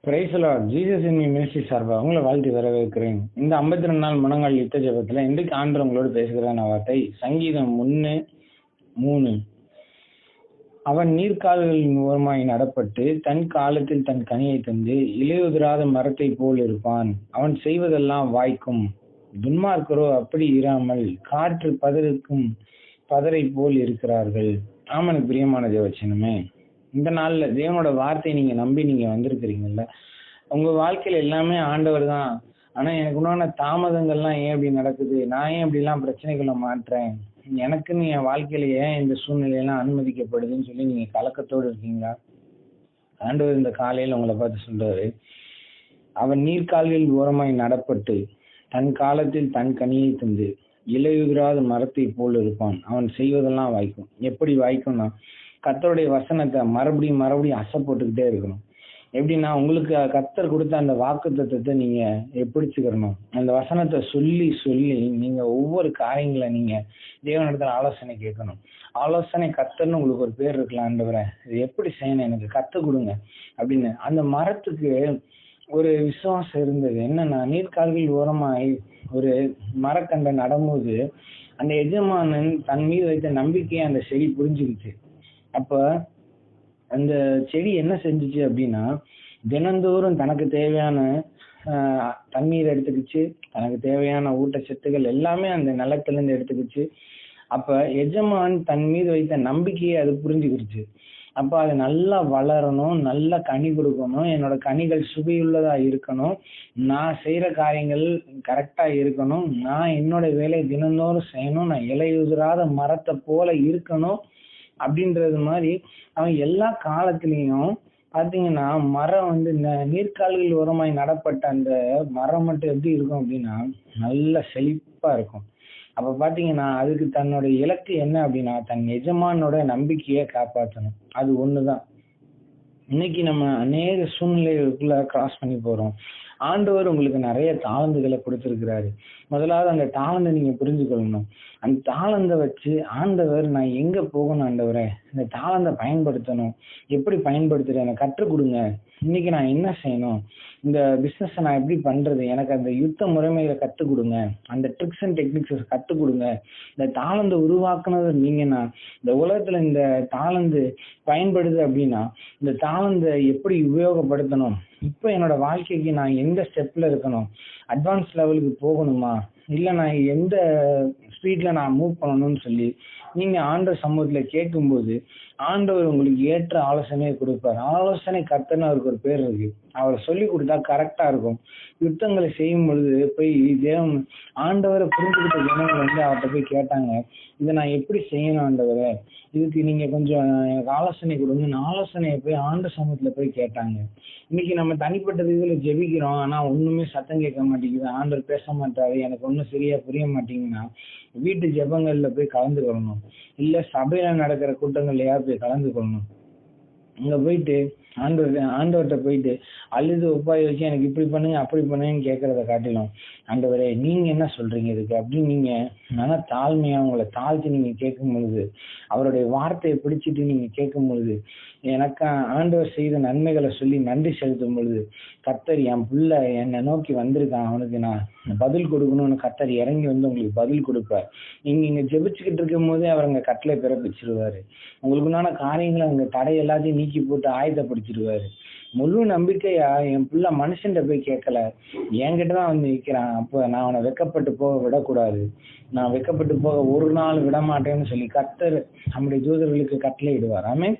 Price Lord. Jesus in me ministry சார்பாக உங்களை வாழ்த்தி வரவேற்கிறேன். இந்த 52 நாள் முழங்கால் யுத்த ஜெபத்தில் இன்றைக்கு ஆண்டவர் உங்களோடு பேசுகிறான வார்த்தை சங்கீதம் 1:3. அவன் நீர்க்கால்களின் ஓரமாய் நடப்பட்டு தன் காலத்தில் தன் கனியை தந்து இலையுதிராத மரத்தை போல் இருப்பான். அவன் செய்வதெல்லாம் வாய்க்கும். துன்மார்க்கரோ அப்படி இராமல் காற்று பதறுக்கும் பதரை போல் இருக்கிறார்கள். ஆமனுக்கு பிரியமான தேவச்சனமே, இந்த நாள்ல தேவனோட வார்த்தையை நீங்க நம்பி நீங்க வந்திருக்கிறீங்கல்ல, உங்க வாழ்க்கையில எல்லாமே ஆண்டவர் தான். ஆனா எனக்கு உண்டான தாமதங்கள்லாம் ஏன் இப்படி நடக்குது, நான் ஏன் இப்படி எல்லாம் பிரச்சனைகளை மாற்றேன், எனக்குன்னு என் வாழ்க்கையில ஏன் இந்த சூழ்நிலையெல்லாம் அனுமதிக்கப்படுதுன்னு சொல்லி நீங்க கலக்கத்தோடு இருக்கீங்களா? ஆண்டவர் இந்த காலையில உங்களை பார்த்து சொல்றாரு, அவன் நீர்க்கால்களில் ஓரமாய் நடப்பட்டு தன் காலத்தில் தன் கனியை தந்து இலையுதிராத மரத்தை போல் இருப்பான். அவன் செய்வதெல்லாம் வாய்க்கும். எப்படி வாய்க்கும்னா, கர்த்தருடைய வசனத்தை மறுபடியும் அசை போட்டுக்கிட்டே இருக்கணும். எப்படின்னா, உங்களுக்கு கர்த்தர் கொடுத்த அந்த வாக்கு தத்துவத்தை நீங்க பிடிச்சுக்கிறணும். அந்த வசனத்தை சொல்லி சொல்லி நீங்க ஒவ்வொரு காரியங்களை நீங்க தேவனிடத்துல ஆலோசனை கேட்கணும். ஆலோசனை கர்த்தர்னு உங்களுக்கு ஒரு பேர் இருக்கலாம். ஆண்டவரே, இது எப்படி செய்யணும், எனக்கு கற்றுக் கொடுங்க அப்படின்னு. அந்த மரத்துக்கு ஒரு விசுவாசம் இருந்தது. என்னன்னா, நீர்க்கால்கள் ஓரமாய் ஒரு மரக்கண்டை நடும்போது அந்த எஜமானன் தன் மீது வைத்த நம்பிக்கையை அந்த செடி புரிஞ்சுக்கிச்சு. அப்ப அந்த செடி என்ன செஞ்சுச்சு அப்படின்னா, தினந்தோறும் தனக்கு தேவையான தண்ணீர் எடுத்துக்கிச்சு, தனக்கு தேவையான ஊட்டச்சத்துக்கள் எல்லாமே அந்த நிலத்துல இருந்து எடுத்துக்கிச்சு. அப்ப எஜமான் தன் மீது வைத்த நம்பிக்கையை அது புரிஞ்சுக்கிடுச்சு. அப்ப அது நல்லா வளரணும், நல்லா கனி கொடுக்கணும், என்னோட கனிகள் சுவையுள்ளதா இருக்கணும், நான் செய்யற காரியங்கள் கரெக்டா இருக்கணும், நான் என்னோட வேலையை தினந்தோறும் செய்யணும், நான் இலையுதிராத மரத்தை போல இருக்கணும் அப்படின்றது மாதிரி அவன் எல்லா காலத்திலையும் பாத்தீங்கன்னா, மரம் வந்து நீர்க்கால்கள் ஓரமாய் நடப்பட்ட அந்த மரம் மட்டும் எப்படி இருக்கும் அப்படின்னா, நல்ல செழிப்பா இருக்கும். அப்ப பாத்தீங்கன்னா, அதுக்கு தன்னோட இலக்கு என்ன அப்படின்னா, தன் எஜமானோட நம்பிக்கையை காப்பாற்றணும். அது ஒண்ணுதான். இன்னைக்கு நம்ம அநேக சூழ்நிலைகளுக்குள்ள கிராஸ் பண்ணி போறோம். ஆண்டவர் உங்களுக்கு நிறைய தாளந்துகளை கொடுத்திருக்கிறாரு. முதலாவது அந்த தாளந்தை நீங்க புரிஞ்சுக்கொள்ளணும். அந்த தாளந்தை வச்சு ஆண்டவர், நான் எங்க போகணும் ஆண்டவரே, இந்த தாளந்தை பயன்படுத்தணும், எப்படி பயன்படுத்துறேன், எனக்கு கற்றுக் கொடுங்க, இன்னைக்கு நான் என்ன செய்யணும், இந்த பிசினஸ் நான் எப்படி பண்றது, எனக்கு அந்த யுத்த முறைமைகளை கற்றுக் கொடுங்க, அந்த ட்ரிக்ஸ் அண்ட் டெக்னிக்ஸ் கற்றுக் கொடுங்க. இந்த தாளந்தை உருவாக்குனது நீங்கன்னா, இந்த உலகத்துல இந்த தாளந்து பயன்படுது அப்படின்னா, இந்த தாளந்தை எப்படி உபயோகப்படுத்தணும், இப்ப என்னோட வாழ்க்கைக்கு நான் எந்த ஸ்டெப்ல இருக்கணும், அட்வான்ஸ் லெவலுக்கு போகணுமா, இல்ல நான் எந்த ஸ்பீட்ல நான் மூவ் பண்ணணும்னு சொல்லி நீங்க ஆண்டவர் சமூகத்துல கேட்கும்போது ஆண்டவர் உங்களுக்கு ஏற்ற ஆலோசனையை கொடுப்பார். ஆலோசனை கர்த்தர்னு அவருக்கு ஒரு பேர் இருக்கு. அவரை சொல்லி கொடுத்தா கரெக்டா இருக்கும். யுத்தங்களை செய்யும் பொழுது போய் தேவன் ஆண்டவரை புரிஞ்சுக்கிட்ட ஜனங்கள் வந்து அவர்கிட்ட போய் கேட்டாங்க, இதை நான் எப்படி செய்யணும் ஆண்டவரை, இதுக்கு நீங்க கொஞ்சம் எனக்கு ஆலோசனை கொடுங்க. ஆலோசனையை போய் ஆண்டு சமூகத்துல போய் கேட்டாங்க. இன்னைக்கு நம்ம தனிப்பட்ட இதுல ஜெபிக்கிறோம், ஆனா ஒண்ணுமே சத்தம் கேட்க மாட்டேங்குது, ஆண்டவர் பேச மாட்டாரு, எனக்கு ஒன்னும் சரியா புரிய மாட்டேங்குதுன்னா வீட்டு ஜெபங்கள்ல போய் கலந்துக்கொள்ளணும். இல்ல சபையில நடக்கிற கூட்டங்கள்லயாவது போய் கலந்துக்கொள்ளணும். அங்க போயிட்டு ஆண்டவர்கிட்ட போயிட்டு அழுது ஒப்பாய் வச்சு எனக்கு இப்படி பண்ணுங்க அப்படி பண்ணுங்கன்னு கேட்கறத காட்டிலும், ஆண்டவரே நீங்க என்ன சொல்றீங்க இதுக்கு அப்படின்னு நீங்க நல்லா தாழ்மையா உங்களை தாழ்த்தி நீங்க கேட்கும் பொழுது, அவருடைய வார்த்தையை பிடிச்சிட்டு நீங்க கேட்கும் பொழுது, எனக்கு ஆண்டவர் செய்த நன்மைகளை சொல்லி நன்றி செலுத்தும் பொழுது, கர்த்தர் என் புள்ள என்னை நோக்கி வந்திருக்கான், அவனுக்கு நான் பதில் கொடுக்கணும்னு கர்த்தர் இறங்கி வந்து உங்களுக்கு பதில் கொடுப்பார். நீங்க இங்க ஜெபிச்சுக்கிட்டு இருக்கும் போதே அவர் அங்க கட்டளை பிறப்பிச்சிருவாரு. உங்களுக்குண்டான காரியங்களை அங்க தடை எல்லாத்தையும் நீக்கி போட்டு ஆயத்தப்படுத்திடுவாரு. முழு நம்பிக்கையா என் பிள்ளை மனுஷன்கிட்ட போய் கேட்கல, என்கிட்டதான் வந்து நிற்கிறான், அப்ப நான் அவனை வெக்கப்பட்டு போக விடக்கூடாது, நான் வெக்கப்பட்டு போக ஒரு நாள் விட மாட்டேன்னு சொல்லி கர்த்தர் நம்முடைய தூதர்களுக்கு கட்டளை இடுவார். ஆமென்.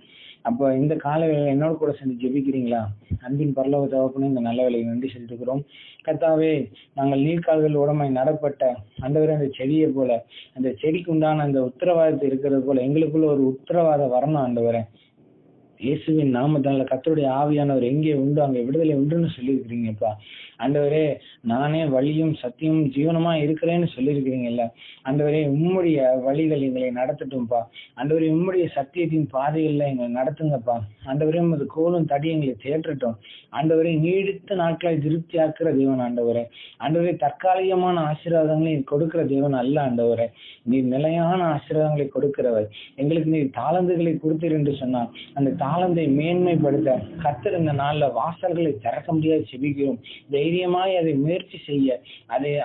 அப்ப இந்த கால வேளையில என்னோட கூட சேர்ந்து ஜெபிக்கிறீங்களா? அன்பின் பரலோக தகப்பனே, இந்த நல்ல வேலையை நன்றி செலுத்துகிறோம். கர்த்தாவே, நாங்கள் நீர்க்கால்கள் ஓரமாய் நடப்பட்ட ஆண்டவரே, அந்த செடியை போல, அந்த செடிக்கு உண்டான அந்த உத்தரவாதத்தை இருக்கிறது போல எங்களுக்குள்ள ஒரு உத்தரவாதம் வரணும் ஆண்டவரே. இயேசுவின் நாமத்தால கர்த்தருடைய ஆவியானவர் எங்கே உண்டு அங்கே விடுதலை உண்டுன்னு சொல்லியிருக்கிறீங்கப்பா. ஆண்டவரே, நானே வழியும் சத்தியமும் ஜீவனமா இருக்கிறேன்னு சொல்லியிருக்கிறீங்கல்ல. ஆண்டவரே, உம்முடைய வழிகள் எங்களை நடத்தட்டும்பா. ஆண்டவரே, உம்முடைய சத்தியத்தின் பாதைகள்ல எங்களை நடத்துங்கப்பா. ஆண்டவரே, உமது கோலும் தடி எங்களை தேற்றட்டும். ஆண்டவரே, நீடித்த நாட்களை திருப்தியாக்குற தேவன் ஆண்டவரே. ஆண்டவரே, தற்காலிகமான ஆசீர்வாதங்களை கொடுக்கிற தேவன் அல்ல ஆண்டவரே. நீர் நிலையான ஆசீர்வாதங்களை கொடுக்கிறவர். எங்களுக்கு நீர் தாளந்துகளை கொடுத்தீர் என்று சொன்னார். அந்த தாளந்தை மேன்மைப்படுத்த கர்த்தர் இந்த நாள்ல வாசல்களை திறக்க முடியாது செபிக்கிறோம். தைரியமாய் அதை முயற்சி செய்ய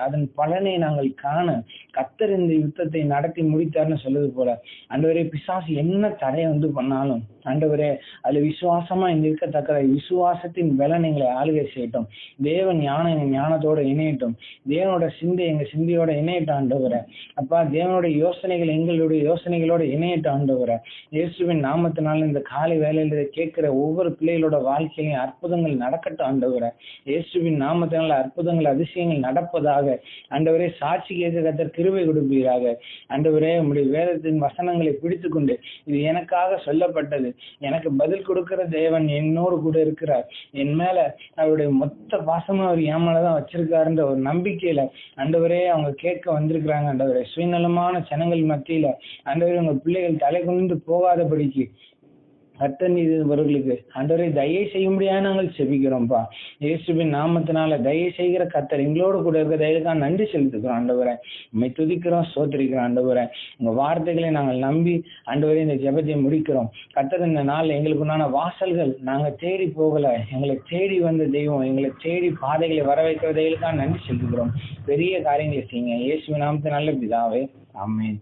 அதன் பலனை நாங்கள் காண கர்த்தர் இந்த யுத்தத்தை நடத்தி முடித்தார்னு சொல்லுது போல ஆண்டவரே, பிசாசு என்ன தடையை பண்ணாலும் ஆண்டவரே அதுல விசுவாசமா இருக்கத்தக்க விசுவாசத்தின் பலன் எங்களை ஆளுகை செய்யட்டும். தேவன் ஞானம் எங்க ஞானத்தோட இணையட்டும். தேவனோட சிந்தை எங்க சிந்தையோட இணையட்டும் ஆண்டவரே. அப்பா, தேவனுடைய யோசனைகள் எங்களுடைய யோசனைகளோட இணையட்டும் ஆண்டவரே. இயேசுவின் நாமத்தினால இந்த காலை வேலையில கேட்கிற ஒவ்வொரு பிள்ளைகளோட வாழ்க்கையிலும் அற்புதங்கள் நடக்கட்டும் ஆண்டவரே. இயேசுவின் நாமத்தினால அற்புதங்கள் அதிசயங்கள் நடப்பதாக ஆண்டவரே. சாட்சி கேட்க கர்த்தர் கிருபை கொடுப்பீராக ஆண்டவரே. உம்முடைய வேதத்தின் வசனங்களை பிடித்து கொண்டு இது எனக்காக சொல்லப்பட்டது, எனக்கு பதில் கொடுக்கிற தேவன் என்னோடு கூட இருக்கிறார், என் மேல அவருடைய மொத்த பாசமா அவர் என் மேலதான் வச்சிருக்காருன்ற ஒரு நம்பிக்கையில ஆண்டவரே அவங்க கேட்க வந்திருக்கிறாங்க ஆண்டவரே. சுயநலமான ஜனங்கள் மத்தியில ஆண்டவரே உங்க பிள்ளைகள் தலை கொண்டு போகாதபடிக்கு கர்த்தர் நீதி இவர்களுக்கு ஆண்டவரை தயை செய்ய முடியாது நாங்கள் செபிக்கிறோம்ப்பா. இயேசுவின் நாமத்தினால தயை செய்கிற கர்த்தர் எங்களோடு கூட இருக்க தயவுக்காக நன்றி செலுத்துக்கிறோம் ஆண்டவரை. உண்மை துதிக்கிறோம், சோதரிக்கிறோம் ஆண்டவரை. உங்க வார்த்தைகளை நாங்கள் நம்பி ஆண்டவரை இந்த ஜெபத்தை முடிக்கிறோம். கர்த்தர் இந்த நாள் எங்களுக்கு உண்டான வாசல்கள் நாங்க தேடி போகல, எங்களை தேடி வந்த தெய்வம் எங்களை தேடி பாதைகளை வர வைக்கிற தயவுக்காக நன்றி செலுத்துக்கிறோம். பெரிய காரியங்களை செய்யுங்க இயேசுவின் நாமத்தினால பிதாவே, ஆமென்.